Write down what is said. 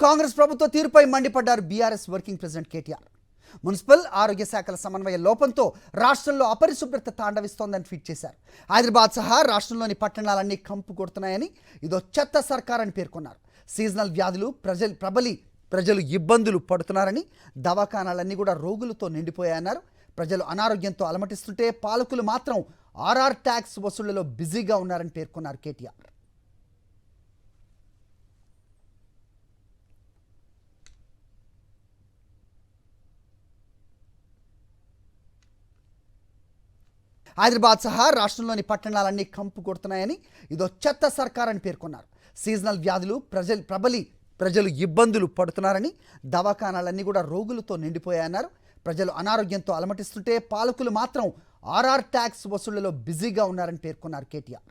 కాంగ్రెస్ ప్రభుత్వ తీరుపై మండిపడ్డారు BRS working president KTR. Municipal ఆరోగ్య శాఖల సమన్వయ లోపంతో రాష్ట్రంలో అపరిశుభ్రత తాండవిస్తోందని ట్వీట్ చేశారు. హైదరాబాద్ సహా రాష్ట్రంలోని పట్టణాలన్నీ కంపు కొడుతున్నాయని, ఇదో చెత్త సర్కార్ అని పేర్కొన్నారు. సీజనల్ వ్యాధులు ప్రజలు ఇబ్బందులు పడుతున్నారని, దవాఖానాలన్నీ కూడా రోగులతో నిండిపోయాయన్నారు. ప్రజలు అనారోగ్యంతో అలమటిస్తుంటే పాలకులు మాత్రం ఆర్ఆర్ ట్యాక్స్ వసూళ్లలో బిజీగా ఉన్నారని పేర్కొన్నారు కేటీఆర్. హైదరాబాద్ సహా రాష్ట్రంలోని పట్టణాలన్నీ కంపు కొడుతున్నాయని, ఇదో చెత్త సర్కార్ అని పేర్కొన్నారు. సీజనల్ వ్యాధులు ప్రజలు ఇబ్బందులు పడుతున్నారని, దవాఖానాలన్నీ కూడా రోగులతో నిండిపోయాయన్నారు. ప్రజలు అనారోగ్యంతో అలమటిస్తుంటే పాలకులు మాత్రం ఆర్ఆర్ ట్యాక్స్ వసూళ్లలో బిజీగా ఉన్నారని పేర్కొన్నారు కేటీఆర్.